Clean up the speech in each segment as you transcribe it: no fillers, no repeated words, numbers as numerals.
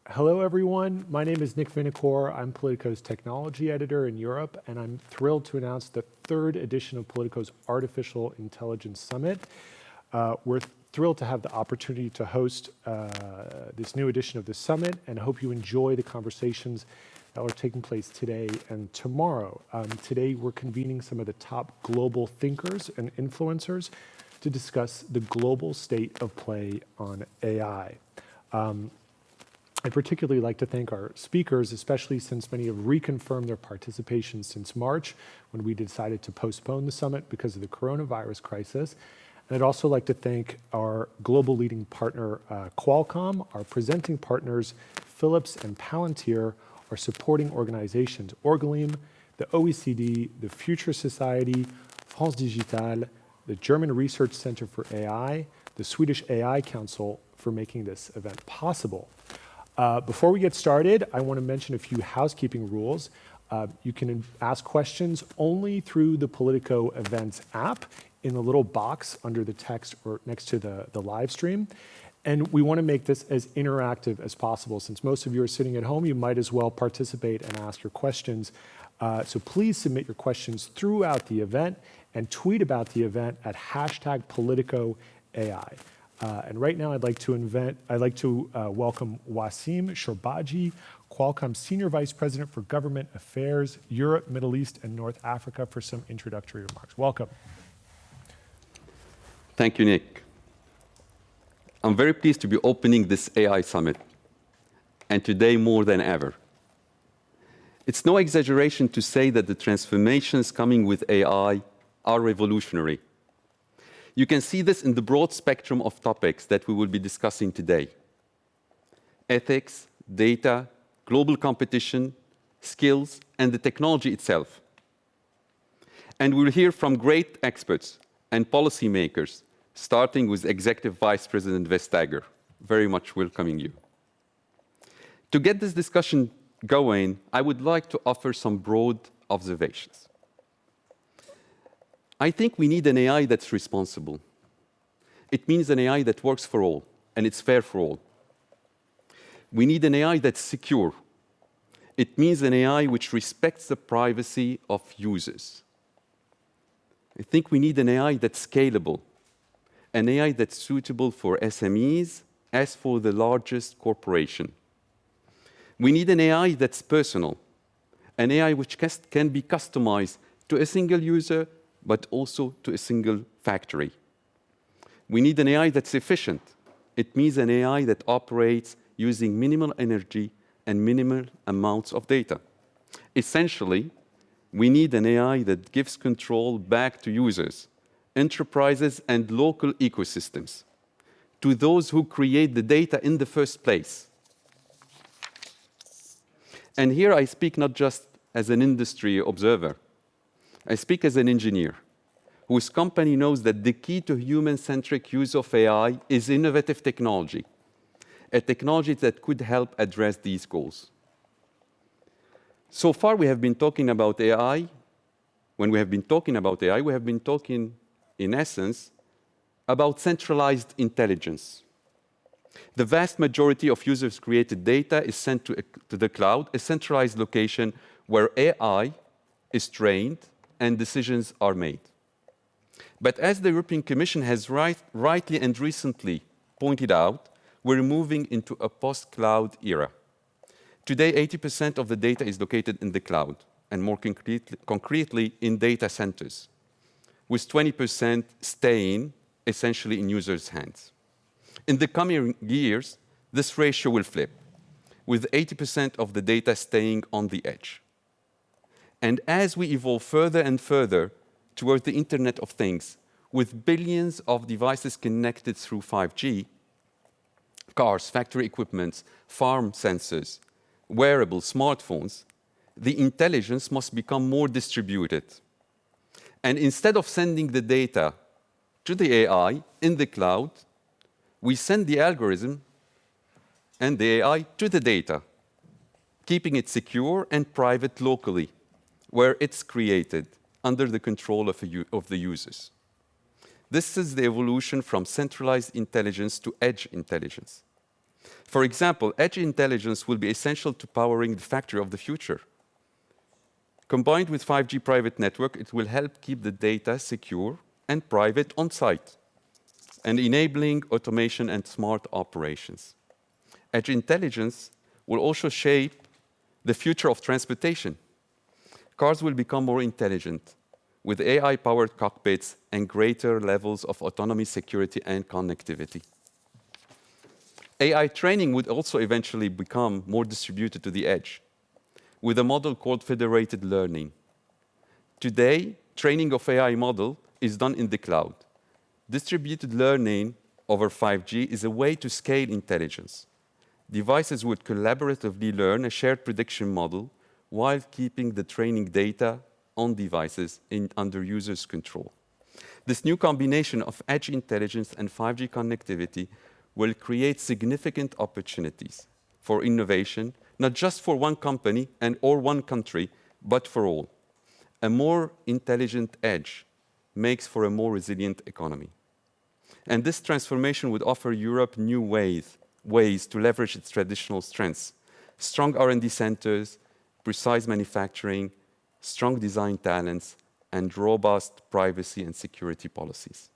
Hello, everyone. My name is Nick Vinacore. I'm Politico's technology editor in Europe, and I'm thrilled to announce the third edition of Politico's Artificial Intelligence Summit. We're thrilled to have the opportunity to host this new edition of the summit, and hope you enjoy the conversations that are taking place today and tomorrow. Today, we're convening some of the top global thinkers and influencers to discuss the global state of play on AI. I'd particularly like to thank our speakers, especially since many have reconfirmed their participation since March, when we decided to postpone the summit because of the coronavirus crisis. And I'd also like to thank our global leading partner, Qualcomm, our presenting partners, Philips and Palantir, our supporting organizations, Orgalim, the OECD, the Future Society, France Digital, the German Research Center for AI, the Swedish AI Council for making this event possible. Before we get started, I want to mention a few housekeeping rules. You can ask questions only through the Politico Events app in the little box under the text or next to the live stream. And we want to make this as interactive as possible. Since most of you are sitting at home, you might as well participate and ask your questions. So please submit your questions throughout the event and tweet about the event at #PoliticoAI. And right now, I'd like to welcome Wasim Shorbaji, Qualcomm's Senior Vice President for Government Affairs, Europe, Middle East, and North Africa, for some introductory remarks. Welcome. Thank you, Nick. I'm very pleased to be opening this AI summit, and today more than ever. It's no exaggeration to say that the transformations coming with AI are revolutionary. You can see this in the broad spectrum of topics that we will be discussing today: ethics, data, global competition, skills, and the technology itself. And we'll hear from great experts and policymakers, starting with Executive Vice President Vestager. Very much welcoming you. To get this discussion going, I would like to offer some broad observations. I think we need an AI that's responsible. It means an AI that works for all, and it's fair for all. We need an AI that's secure. It means an AI which respects the privacy of users. I think we need an AI that's scalable, an AI that's suitable for SMEs as for the largest corporation. We need an AI that's personal, an AI which can be customized to a single user, but also to a single factory. We need an AI that's efficient. It means an AI that operates using minimal energy and minimal amounts of data. Essentially, we need an AI that gives control back to users, enterprises, and local ecosystems, to those who create the data in the first place. And here I speak not just as an industry observer. I speak as an engineer whose company knows that the key to human-centric use of AI is innovative technology, a technology that could help address these goals. So far, we have been talking about AI. When we have been talking about AI, we have been talking, in essence, about centralized intelligence. The vast majority of users' created data is sent to the cloud, a centralized location where AI is trained and decisions are made. But as the European Commission has rightly and recently pointed out, we're moving into a post-cloud era. Today, 80% of the data is located in the cloud, and more concretely in data centers. with 20% staying essentially in users' hands. In the coming years, this ratio will flip, with 80% of the data staying on the edge. And as we evolve further and further towards the Internet of Things, with billions of devices connected through 5G, cars, factory equipment, farm sensors, wearables, smartphones, the intelligence must become more distributed. And instead of sending the data to the AI in the cloud, we send the algorithm and the AI to the data, keeping it secure and private locally, where it's created under the control of the users. This is the evolution from centralized intelligence to edge intelligence. For example, edge intelligence will be essential to powering the factory of the future. Combined with 5G private network, it will help keep the data secure and private on site, and enabling automation and smart operations. Edge intelligence will also shape the future of transportation. Cars will become more intelligent, with AI-powered cockpits and greater levels of autonomy, security, and connectivity. AI training would also eventually become more distributed to the edge, with a model called federated learning. Today, training of AI model is done in the cloud. Distributed learning over 5G is a way to scale intelligence. Devices would collaboratively learn a shared prediction model while keeping the training data on devices under users' control. This new combination of edge intelligence and 5G connectivity will create significant opportunities for innovation, not just for one company or one country, but for all. A more intelligent edge makes for a more resilient economy. And this transformation would offer Europe new ways to leverage its traditional strengths: strong R&D centers, precise manufacturing, strong design talents, and robust privacy and security policies.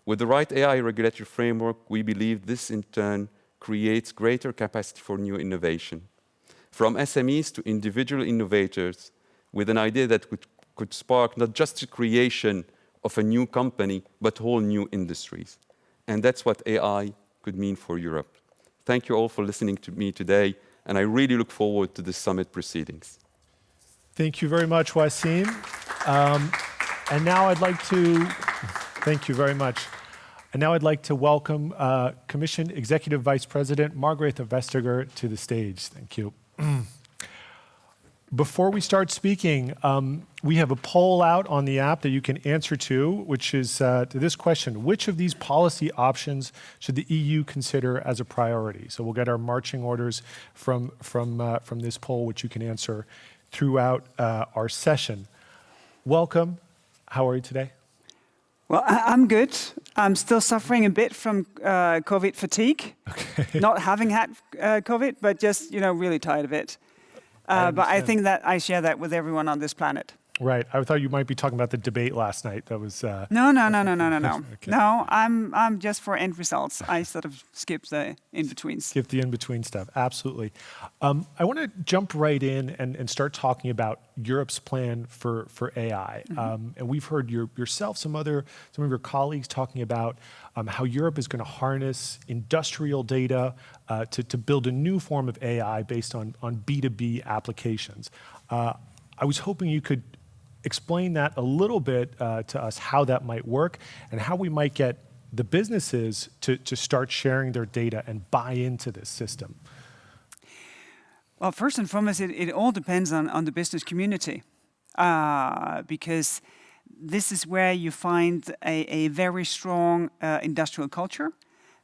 With the right AI regulatory framework, we believe this in turn creates greater capacity for new innovation, from SMEs to individual innovators, with an idea that could spark not just the creation of a new company, but whole new industries. And that's what AI could mean for Europe. Thank you all for listening to me today, and I really look forward to the summit proceedings. Thank you very much, Wasim. And now I'd like to, thank you very much. And now I'd like to welcome Commission Executive Vice President Margrethe Vestager to the stage. Thank you. Before we start speaking, we have a poll out on the app that you can answer to, which is to this question: which of these policy options should the EU consider as a priority? So we'll get our marching orders from this poll, which you can answer throughout our session. Welcome. How are you today? Well, I'm good. I'm still suffering a bit from COVID fatigue. Okay. Not having had COVID, but just, really tired of it. But I think that I share that with everyone on this planet. Right. I thought you might be talking about the debate last night. That was No. Okay. No, I'm just for end results. I sort of skip the in-betweens. Skip the in-between stuff. Absolutely. I want to jump right in and start talking about Europe's plan for AI. Mm-hmm. And we've heard yourself, some of your colleagues talking about how Europe is going to harness industrial data to build a new form of AI based on B2B applications. I was hoping you could explain that a little bit to us, how that might work and how we might get the businesses to start sharing their data and buy into this system. Well, first and foremost, it all depends on the business community, because this is where you find a very strong industrial culture.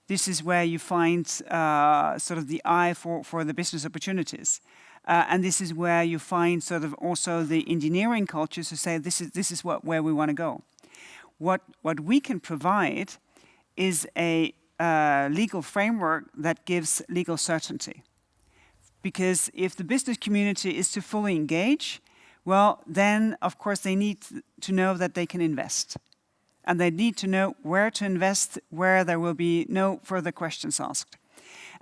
This is where you find sort of the eye for the business opportunities. And this is where you find sort of also the engineering cultures who say this is where we want to go. What we can provide is a legal framework that gives legal certainty. Because if the business community is to fully engage, well, then of course they need to know that they can invest. And they need to know where to invest, where there will be no further questions asked.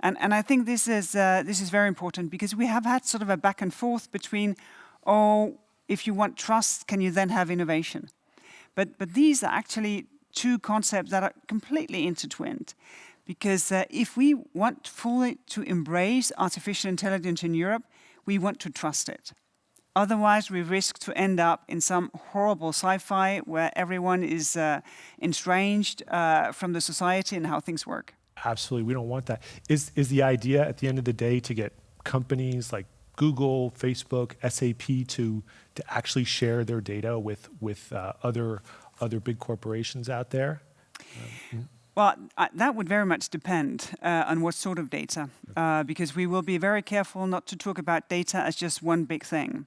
And I think this is very important, because we have had sort of a back and forth between, if you want trust, can you then have innovation? But these are actually two concepts that are completely intertwined. Because if we want fully to embrace artificial intelligence in Europe, we want to trust it. Otherwise, we risk to end up in some horrible sci-fi where everyone is estranged from the society and how things work. Absolutely, we don't want that. Is the idea at the end of the day to get companies like Google, Facebook, SAP to actually share their data with other big corporations out there? Well, that would very much depend on what sort of data, because we will be very careful not to talk about data as just one big thing.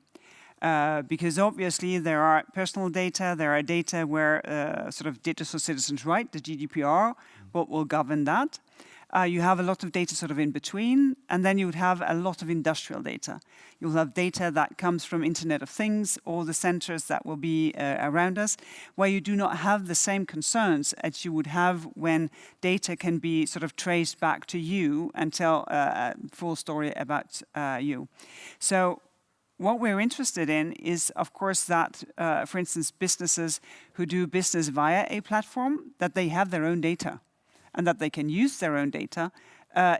Because obviously there are personal data, there are data where sort of digital citizens' right, the GDPR, what will govern that. You have a lot of data sort of in between, and then you would have a lot of industrial data. You'll have data that comes from Internet of Things, all the sensors that will be around us, where you do not have the same concerns as you would have when data can be sort of traced back to you and tell a full story about you. So what we're interested in is, of course, that, for instance, businesses who do business via a platform, that they have their own data and that they can use their own data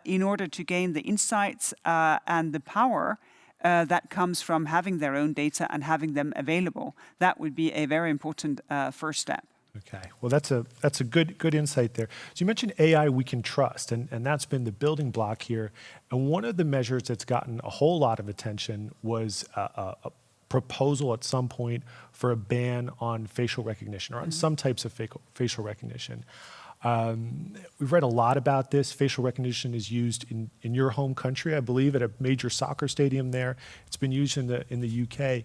in order to gain the insights and the power that comes from having their own data and having them available. That would be a very important first step. Okay, well, that's a good insight there. So you mentioned AI we can trust, and that's been the building block here. And one of the measures that's gotten a whole lot of attention was a proposal at some point for a ban on facial recognition or on some types of facial recognition. We've read a lot about this. Facial recognition is used in your home country, I believe, at a major soccer stadium there. It's been used in the UK.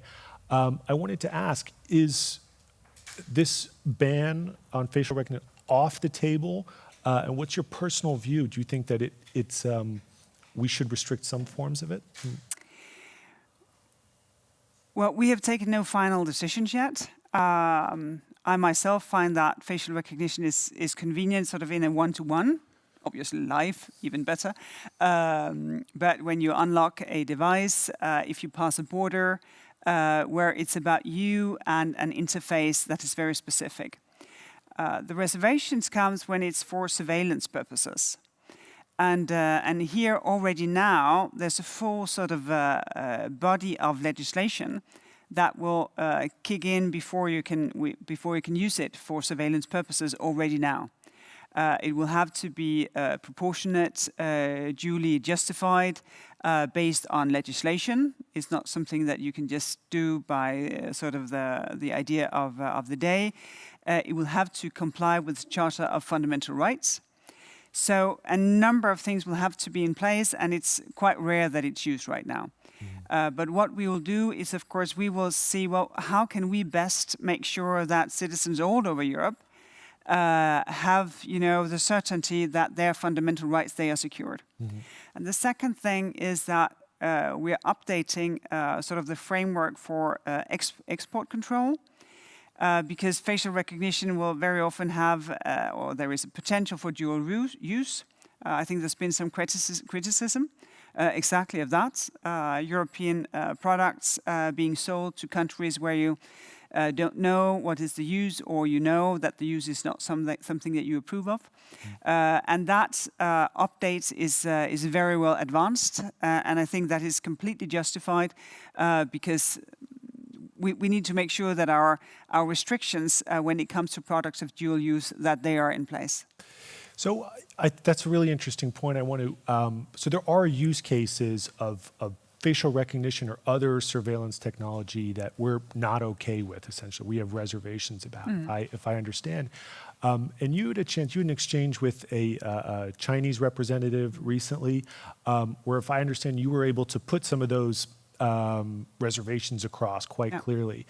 I wanted to ask, is this ban on facial recognition off the table? And what's your personal view? Do you think that we should restrict some forms of it? Well, we have taken no final decisions yet. I myself find that facial recognition is convenient, sort of in a one-to-one. Obviously, live, even better. But when you unlock a device, if you pass a border, where it's about you and an interface that is very specific. The reservations comes when it's for surveillance purposes. And here already now, there's a full sort of body of legislation that will kick in before you can use it for surveillance purposes already now. It will have to be proportionate, duly justified, based on legislation. It's not something that you can just do by sort of the idea of the day. It will have to comply with the Charter of Fundamental Rights. So a number of things will have to be in place, and it's quite rare that it's used right now. But what we will do is, of course, we will see, well, how can we best make sure that citizens all over Europe have, the certainty that their fundamental rights, they are secured. And the second thing is that we are updating sort of the framework for export control, because facial recognition will very often have, or there is a potential for dual use. I think there's been some criticism exactly of that. European products being sold to countries where you don't know what is the use, or you know that the use is not something that you approve of. And that update is very well advanced, and I think that is completely justified because we need to make sure that our restrictions when it comes to products of dual use, that they are in place. So that's a really interesting point. I want to. So there are use cases of facial recognition or other surveillance technology that we're not okay with. Essentially, we have reservations about. If I understand. And you had an exchange with a Chinese representative recently, where, if I understand, you were able to put some of those reservations across quite clearly.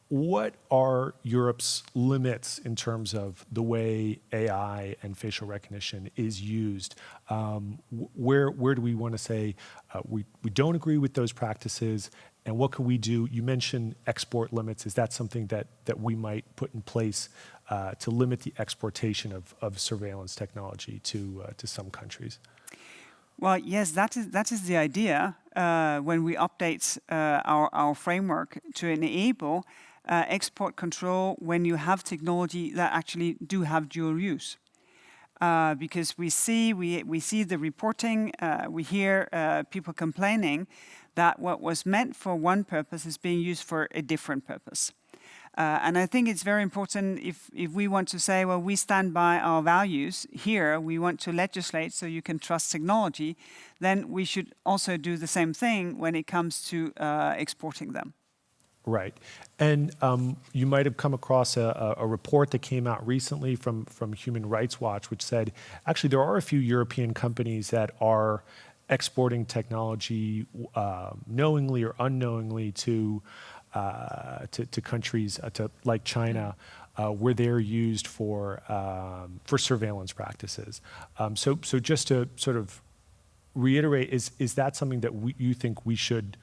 What are Europe's limits in terms of the way AI and facial recognition is used? Where do we want to say we don't agree with those practices, and what can we do? You mentioned export limits. Is that something that we might put in place to limit the exportation of surveillance technology to some countries? Well, yes, that is the idea when we update our framework to enable export control when you have technology that actually do have dual use. Because we see the reporting, we hear people complaining that what was meant for one purpose is being used for a different purpose. And I think it's very important if we want to say, well, we stand by our values here, we want to legislate so you can trust technology, then we should also do the same thing when it comes to exporting them. Right. And you might have come across a report that came out recently from Human Rights Watch, which said, actually, there are a few European companies that are exporting technology knowingly or unknowingly to countries like China, where they're used for surveillance practices. So just to sort of reiterate, is that something that you think we should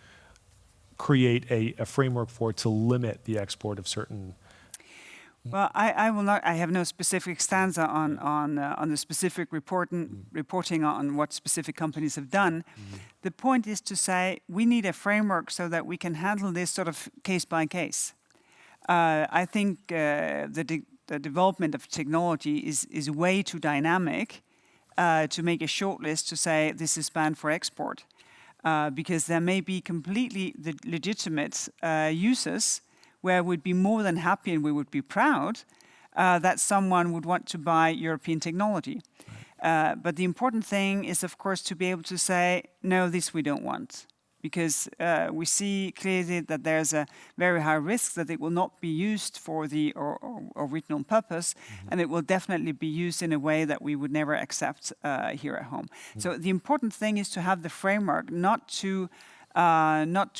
create a framework for to limit the export of certain? Well, I will not. I have no specific stanza on the specific reporting on what specific companies have done. The point is to say we need a framework so that we can handle this sort of case by case. I think the development of technology is way too dynamic to make a short list to say this is banned for export, because there may be completely legitimate uses where we'd be more than happy and we would be proud that someone would want to buy European technology. But the important thing is, of course, to be able to say, no, this we don't want. Because we see clearly that there's a very high risk that it will not be used for the original purpose, and it will definitely be used in a way that we would never accept here at home. So the important thing is to have the framework, not to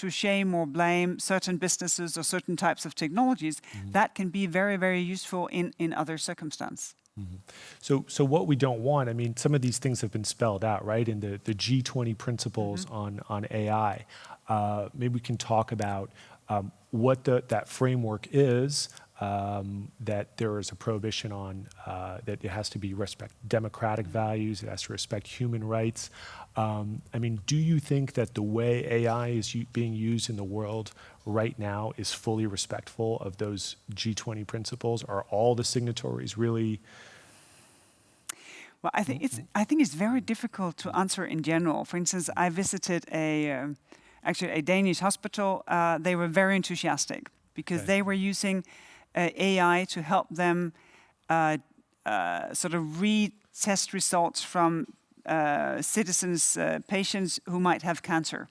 shame or blame certain businesses or certain types of technologies. That can be very, very useful in other circumstances. So what we don't want, I mean, some of these things have been spelled out, right, in the G20 principles on AI. Maybe we can talk about what that framework is, that there is a prohibition on, that it has to be respect democratic values, it has to respect human rights. I mean, do you think that the way AI is being used in the world right now is fully respectful of those G20 principles? Are all the signatories really? Well, I think it's very difficult to answer in general. For instance, I visited actually a Danish hospital. They were very enthusiastic because they were using AI to help them sort of read test results from citizens, patients who might have cancer.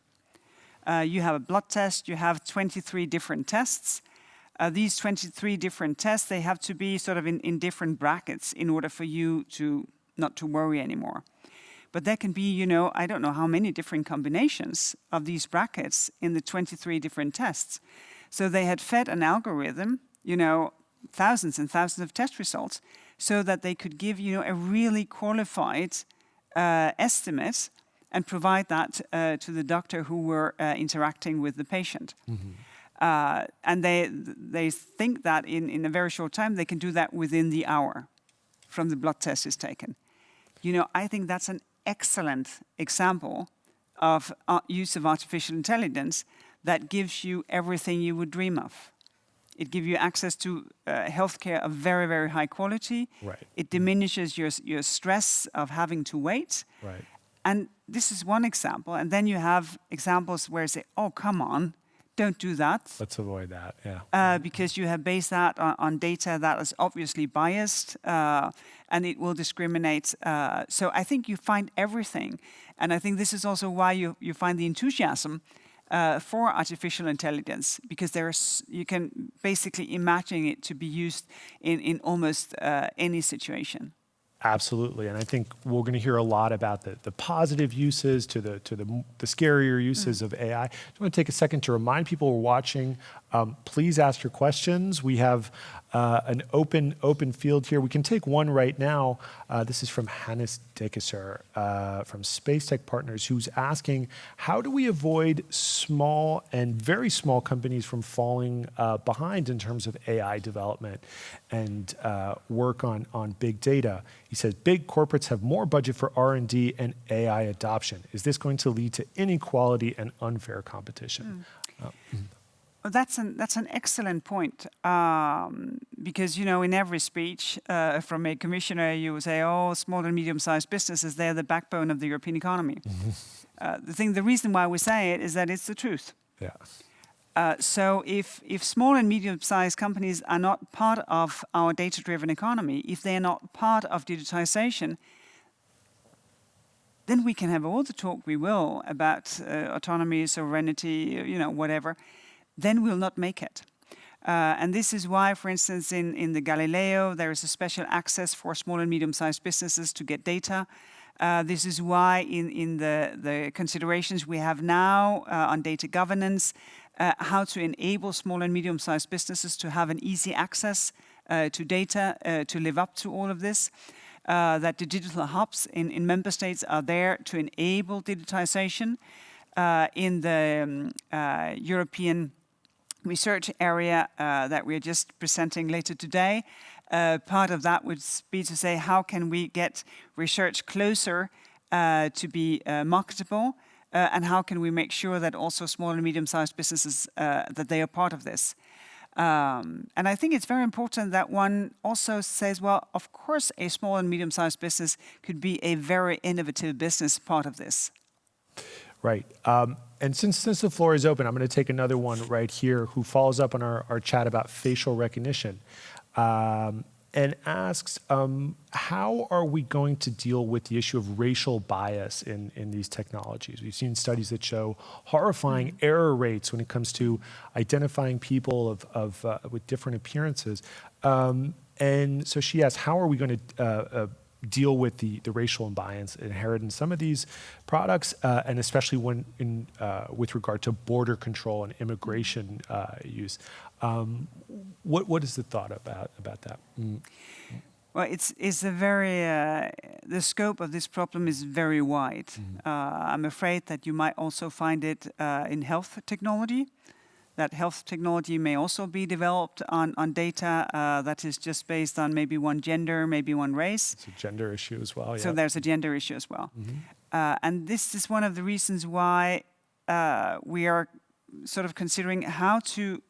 You have a blood test, you have 23 different tests. These 23 different tests, they have to be sort of in different brackets in order for you to not to worry anymore. But there can be, I don't know how many different combinations of these brackets in the 23 different tests. So they had fed an algorithm, thousands and thousands of test results so that they could give, a really qualified estimate and provide that to the doctor who were interacting with the patient. And they think that in a very short time, they can do that within the hour from the blood test is taken. I think that's an excellent example of use of artificial intelligence that gives you everything you would dream of. It gives you access to healthcare of very, very high quality. Right. It diminishes your stress of having to wait. Right. And this is one example. And then you have examples where you say, oh, come on, don't do that. Let's avoid that, yeah. Because you have based that on data that is obviously biased, and it will discriminate. So I think you find everything. And I think this is also why you find the enthusiasm for artificial intelligence, because you can basically imagine it to be used in almost any situation. Absolutely, and I think we're going to hear a lot about the positive uses to the scarier uses of AI. I just want to take a second to remind people who are watching, please ask your questions. We have an open field here. We can take one right now. This is from Hannes Dekesser from Space Tech Partners, who's asking, how do we avoid small and very small companies from falling behind in terms of AI development and work on big data? He says, big corporates have more budget for R&D and AI adoption. Is this going to lead to inequality and unfair competition? Well, that's an excellent point, because in every speech from a commissioner, you will say, "Oh, small and medium-sized businesses, they're the backbone of the European economy." The reason why we say it is that it's the truth. Yeah. So if small and medium-sized companies are not part of our data-driven economy, if they're not part of digitization, then we can have all the talk we will about autonomy, sovereignty, whatever. Then we'll not make it. And this is why, for instance, in the Galileo, there is a special access for small and medium-sized businesses to get data. This is why in the considerations we have now on data governance, how to enable small and medium-sized businesses to have an easy access to data to live up to all of this. That the digital hubs in member states are there to enable digitization. In the European research area that we're just presenting later today, part of that would be to say, how can we get research closer to be marketable, and how can we make sure that also small and medium-sized businesses, that they are part of this. And I think it's very important that one also says, well, of course, a small and medium-sized business could be a very innovative business part of this. Right. And since the floor is open, I'm going to take another one right here who follows up on our chat about facial recognition and asks, how are we going to deal with the issue of racial bias in these technologies? We've seen studies that show horrifying error rates when it comes to identifying people with different appearances. And so she asks, how are we going to deal with the racial imbalance inherent in some of these products, and especially when with regard to border control and immigration use. What is the thought about that? Well, it's a very the scope of this problem is very wide. I'm afraid that you might also find it in health technology. That health technology may also be developed on data that is just based on maybe one gender, maybe one race. It's a gender issue as well. So there's a gender issue as well. And this is one of the reasons why we are sort of considering how to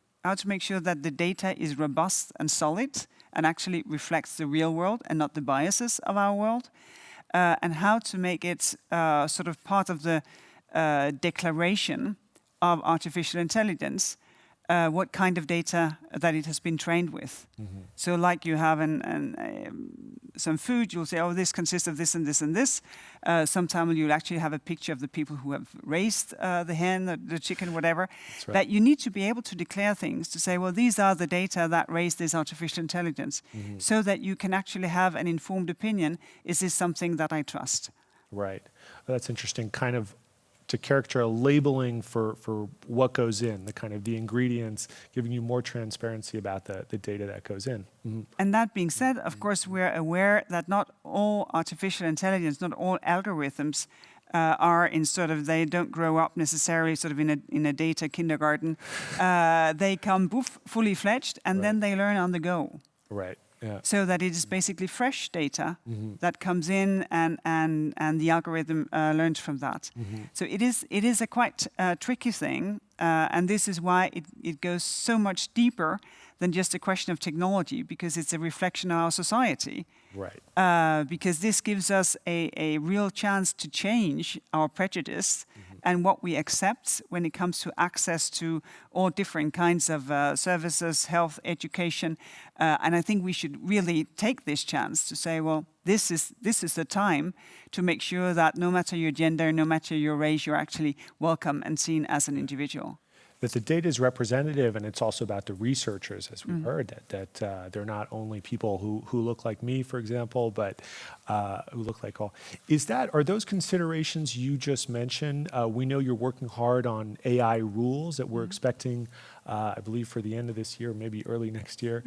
make sure that the data is robust and solid and actually reflects the real world and not the biases of our world, and how to make it sort of part of the declaration of artificial intelligence, what kind of data that it has been trained with. So like you have some food, you'll say, oh, this consists of this and this and this. Sometimes you'll actually have a picture of the people who have raised the hen, the chicken, whatever. That's right. That you need to be able to declare things, to say, well, these are the data that raised this artificial intelligence, so that you can actually have an informed opinion. Is this something that I trust? Right. Well, that's interesting. Kind of to character a labeling for what goes in, the ingredients, giving you more transparency about the data that goes in. And that being said, of course, we're aware that not all artificial intelligence, not all algorithms are they don't grow up necessarily sort of in a data kindergarten. They come fully fledged, and then they learn on the go. Right. Yeah. So that it is basically fresh data that comes in, and the algorithm learns from that. So it is a quite tricky thing, and this is why it goes so much deeper than just a question of technology, because it's a reflection of our society. Right. Because this gives us a real chance to change our prejudice and what we accept when it comes to access to all different kinds of services, health, education. And I think we should really take this chance to say, well, this is the time to make sure that no matter your gender, no matter your race, you're actually welcome and seen as an individual. That the data is representative, and it's also about the researchers, as we've heard, that they're not only people who look like me, for example, but who look like all. Are those considerations you just mentioned? We know you're working hard on AI rules that we're expecting, I believe, for the end of this year, maybe early next year.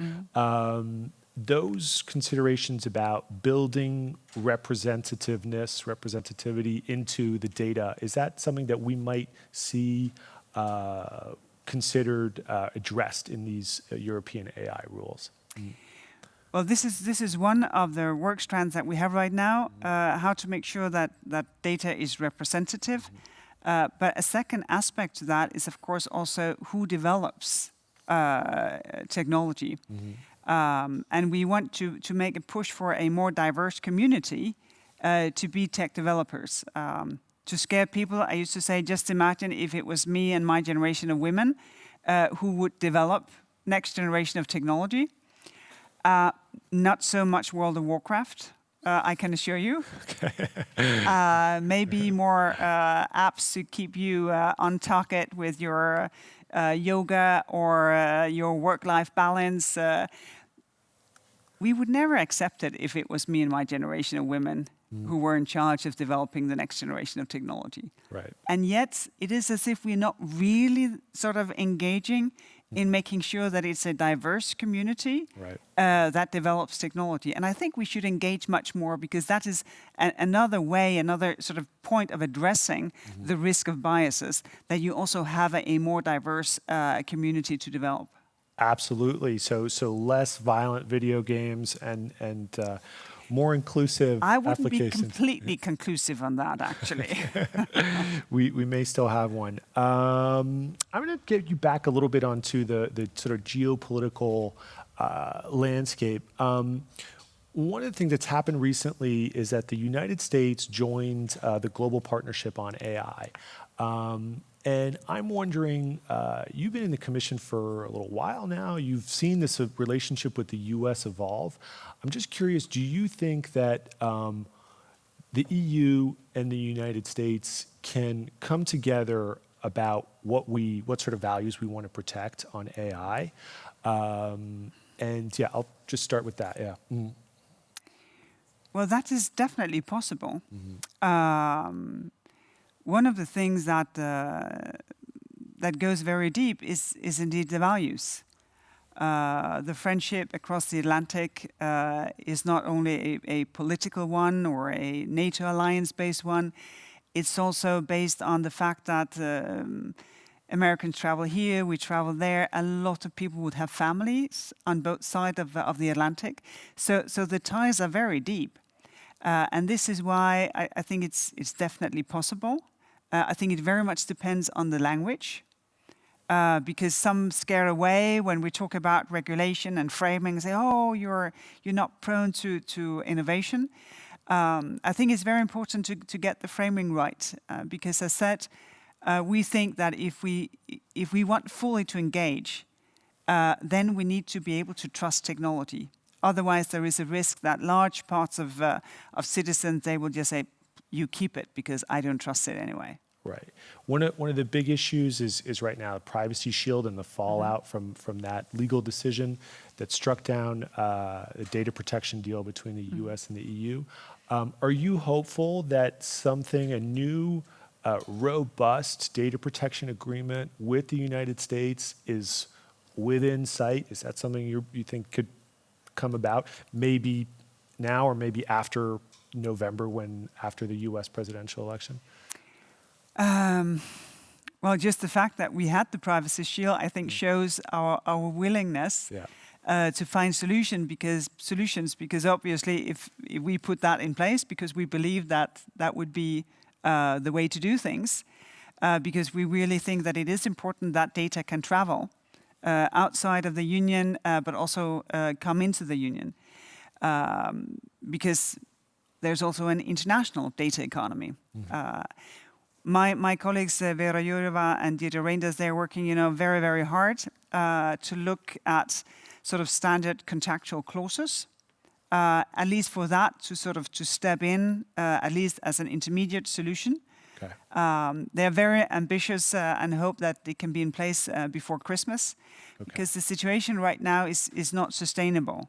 Those considerations about building representativity into the data, is that something that we might see considered addressed in these European AI rules? Well, this is one of the work strands that we have right now, how to make sure that data is representative. But a second aspect to that is, of course, also who develops technology. And we want to make a push for a more diverse community to be tech developers. To scare people, I used to say, just imagine if it was me and my generation of women who would develop next generation of technology. Not so much World of Warcraft, I can assure you. Maybe more apps to keep you on target with your yoga or your work-life balance. We would never accept it if it was me and my generation of women who were in charge of developing the next generation of technology. Right. And yet, it is as if we're not really sort of engaging in making sure that it's a diverse community that develops technology. And I think we should engage much more, because that is another way, another sort of point of addressing the risk of biases, that you also have a more diverse community to develop. Absolutely. So less violent video games and more inclusive I wouldn't applications. be completely conclusive on that, actually. We may still have one. I'm going to get you back a little bit onto the sort of geopolitical landscape. One of the things that's happened recently is that the United States joined the Global Partnership on AI. And I'm wondering, you've been in the Commission for a little while now. You've seen this relationship with the U.S. evolve. I'm just curious, do you think that the EU and the United States can come together about what sort of values we want to protect on AI? And yeah, I'll just start with that, yeah. Well, that is definitely possible. One of the things that that goes very deep is indeed the values. The friendship across the Atlantic is not only a political one or a NATO alliance-based one. It's also based on the fact that Americans travel here, we travel there. A lot of people would have families on both sides of the Atlantic. So the ties are very deep. And this is why I think it's definitely possible. I think it very much depends on the language, because some scare away when we talk about regulation and framing and say, oh, you're not prone to innovation. I think it's very important to get the framing right, because as said, we think that if we want fully to engage, then we need to be able to trust technology. Otherwise, there is a risk that large parts of citizens, they will just say, you keep it because I don't trust it anyway. Right. One of the big issues is right now the Privacy Shield and the fallout from that legal decision that struck down the data protection deal between the U.S. and the EU. Are you hopeful that a new robust data protection agreement with the United States is within sight? Is that something you think could come about, maybe now or maybe after November, after the U.S. presidential election? Well, just the fact that we had the Privacy Shield, I think, shows our willingness to find solutions. Because obviously, if we put that in place, because we believe that would be the way to do things, because we really think that it is important that data can travel outside of the union, but also come into the union, because there's also an international data economy. My colleagues Vera Jourova and Dieter Reinders, they're working, very, very hard to look at sort of standard contractual clauses, at least for that to step in, at least as an intermediate solution. Okay. They're very ambitious and hope that it can be in place before Christmas, because the situation right now is not sustainable.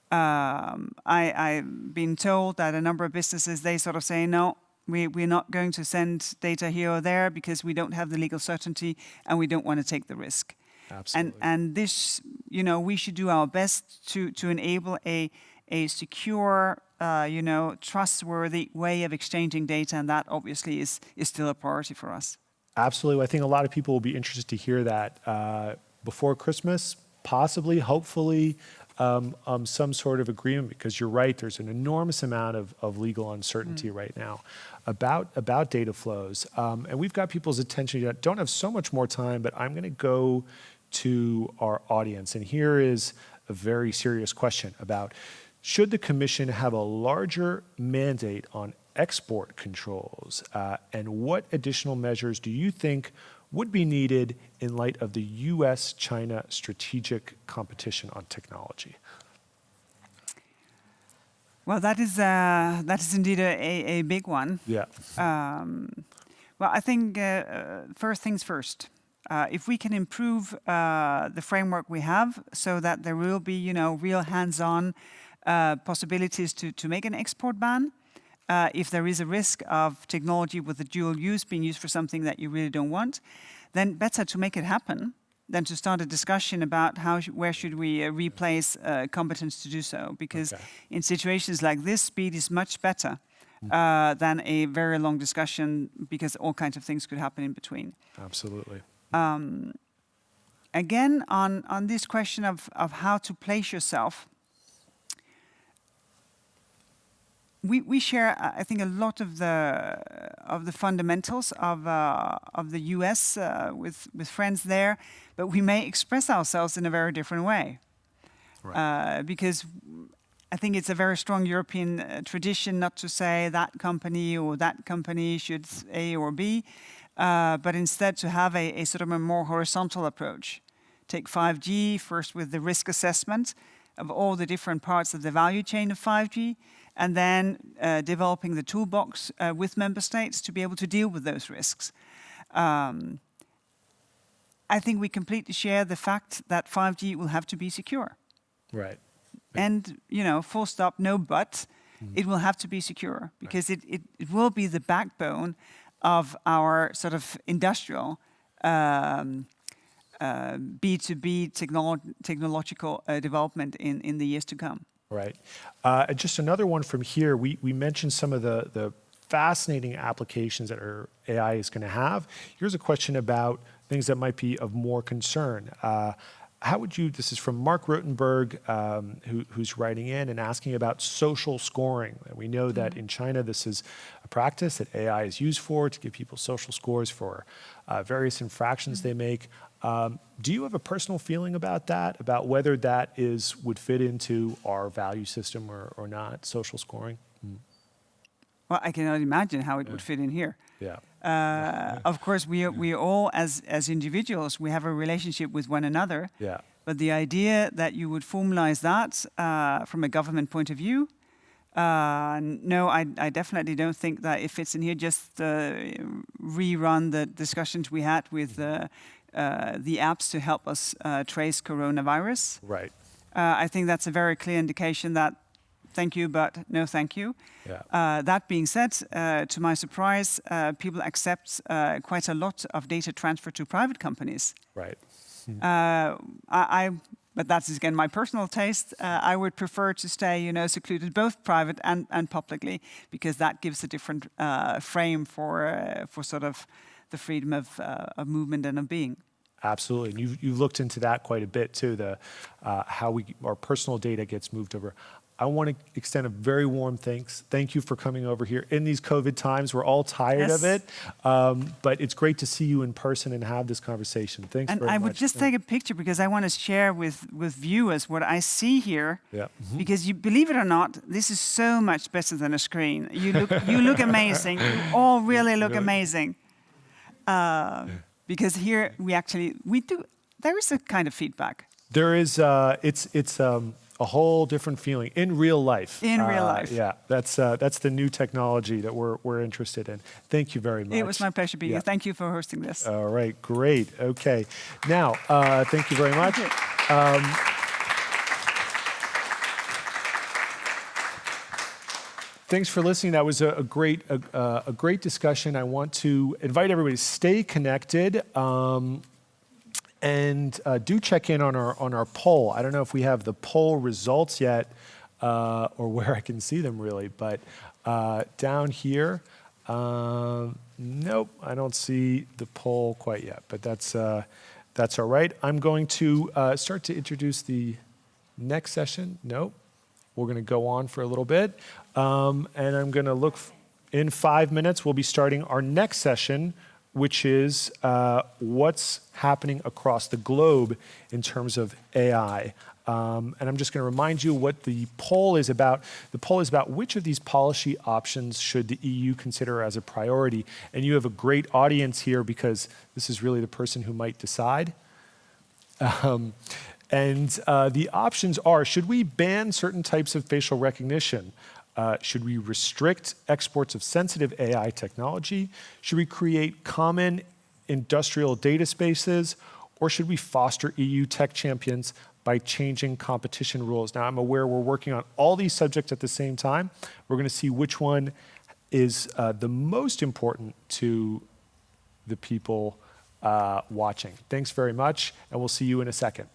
I've been told that a number of businesses, they sort of say, no, we're not going to send data here or there because we don't have the legal certainty and we don't want to take the risk. Absolutely. And this, we should do our best to enable a secure, trustworthy way of exchanging data, and that obviously is still a priority for us. Absolutely. I think a lot of people will be interested to hear that. Before Christmas, possibly, hopefully, some sort of agreement, because you're right, there's an enormous amount of legal uncertainty right now about data flows. And we've got people's attention. I don't have so much more time, but I'm going to go to our audience. And here is a very serious question about, should the Commission have a larger mandate on export controls? And what additional measures do you think would be needed in light of the US-China strategic competition on technology? Well, that is indeed a big one. Yeah. Well, I think first things first. If we can improve the framework we have so that there will be, real hands-on possibilities to make an export ban, if there is a risk of technology with a dual use being used for something that you really don't want, then better to make it happen than to start a discussion about where should we replace competence to do so. Because in situations like this, speed is much better than a very long discussion, because all kinds of things could happen in between. Absolutely. Again, on this question of how to place yourself, we share, I think, a lot of the fundamentals of the US with friends there, but we may express ourselves in a very different way, because I think it's a very strong European tradition not to say that company or that company should A or B, but instead to have a sort of a more horizontal approach. Take 5G first with the risk assessment of all the different parts of the value chain of 5G, and then developing the toolbox with member states to be able to deal with those risks. I think we completely share the fact that 5G will have to be secure. Right. And, full stop, no but, it will have to be secure, because it will be the backbone of our sort of industrial B2B technological development in the years to come. Right. Just another one from here. We mentioned some of the fascinating applications that our AI is going to have. Here's a question about things that might be of more concern. How would you, this is from Mark Rotenberg, who's writing in and asking about social scoring. We know that in China, this is a practice that AI is used for, to give people social scores for various infractions they make. Do you have a personal feeling about that, about whether that would fit into our value system or not, social scoring? Well, I cannot imagine how it would fit in here. Yeah. Of course, we all, as individuals, we have a relationship with one another. Yeah. But the idea that you would formalize that from a government point of view, no, I definitely don't think that it fits in here. Just rerun the discussions we had with the apps to help us trace coronavirus. Right. I think that's a very clear indication that thank you, but no thank you. Yeah. That being said, to my surprise, people accept quite a lot of data transfer to private companies. Right. But that's again my personal taste. I would prefer to stay, secluded, both private and publicly, because that gives a different frame for sort of the freedom of movement and of being. Absolutely. And you've looked into that quite a bit too, how our personal data gets moved over. I want to extend a very warm thanks. Thank you for coming over here. In these COVID times, we're all tired of it, but it's great to see you in person and have this conversation. Thanks very much. And I would just take a picture, because I want to share with viewers what I see here. Yeah. Because you believe it or not, this is so much better than a screen. You look amazing. You all really look amazing. Because here we do. There is a kind of feedback. There is. It's a whole different feeling in real life. In real life. Yeah, that's the new technology that we're interested in. Thank you very much. It was my pleasure being here. Thank you for hosting this. All right, great. Okay, now thank you very much. Thanks for listening. That was a great discussion. I want to invite everybody to stay connected. And do check in on our poll. I don't know if we have the poll results yet, or where I can see them really, but down here, nope, I don't see the poll quite yet. But that's That's all right. I'm going to start to introduce the next session. No, we're going to go on for a little bit. And I'm going to look, in 5 minutes, we'll be starting our next session, which is what's happening across the globe in terms of AI. And I'm just going to remind you what the poll is about. The poll is about which of these policy options should the EU consider as a priority. And you have a great audience here because this is really the person who might decide. The options are, should we ban certain types of facial recognition? Should we restrict exports of sensitive AI technology? Should we create common industrial data spaces? Or should we foster EU tech champions by changing competition rules? Now, I'm aware we're working on all these subjects at the same time. We're going to see which one is the most important to the people watching. Thanks very much, and we'll see you in a second.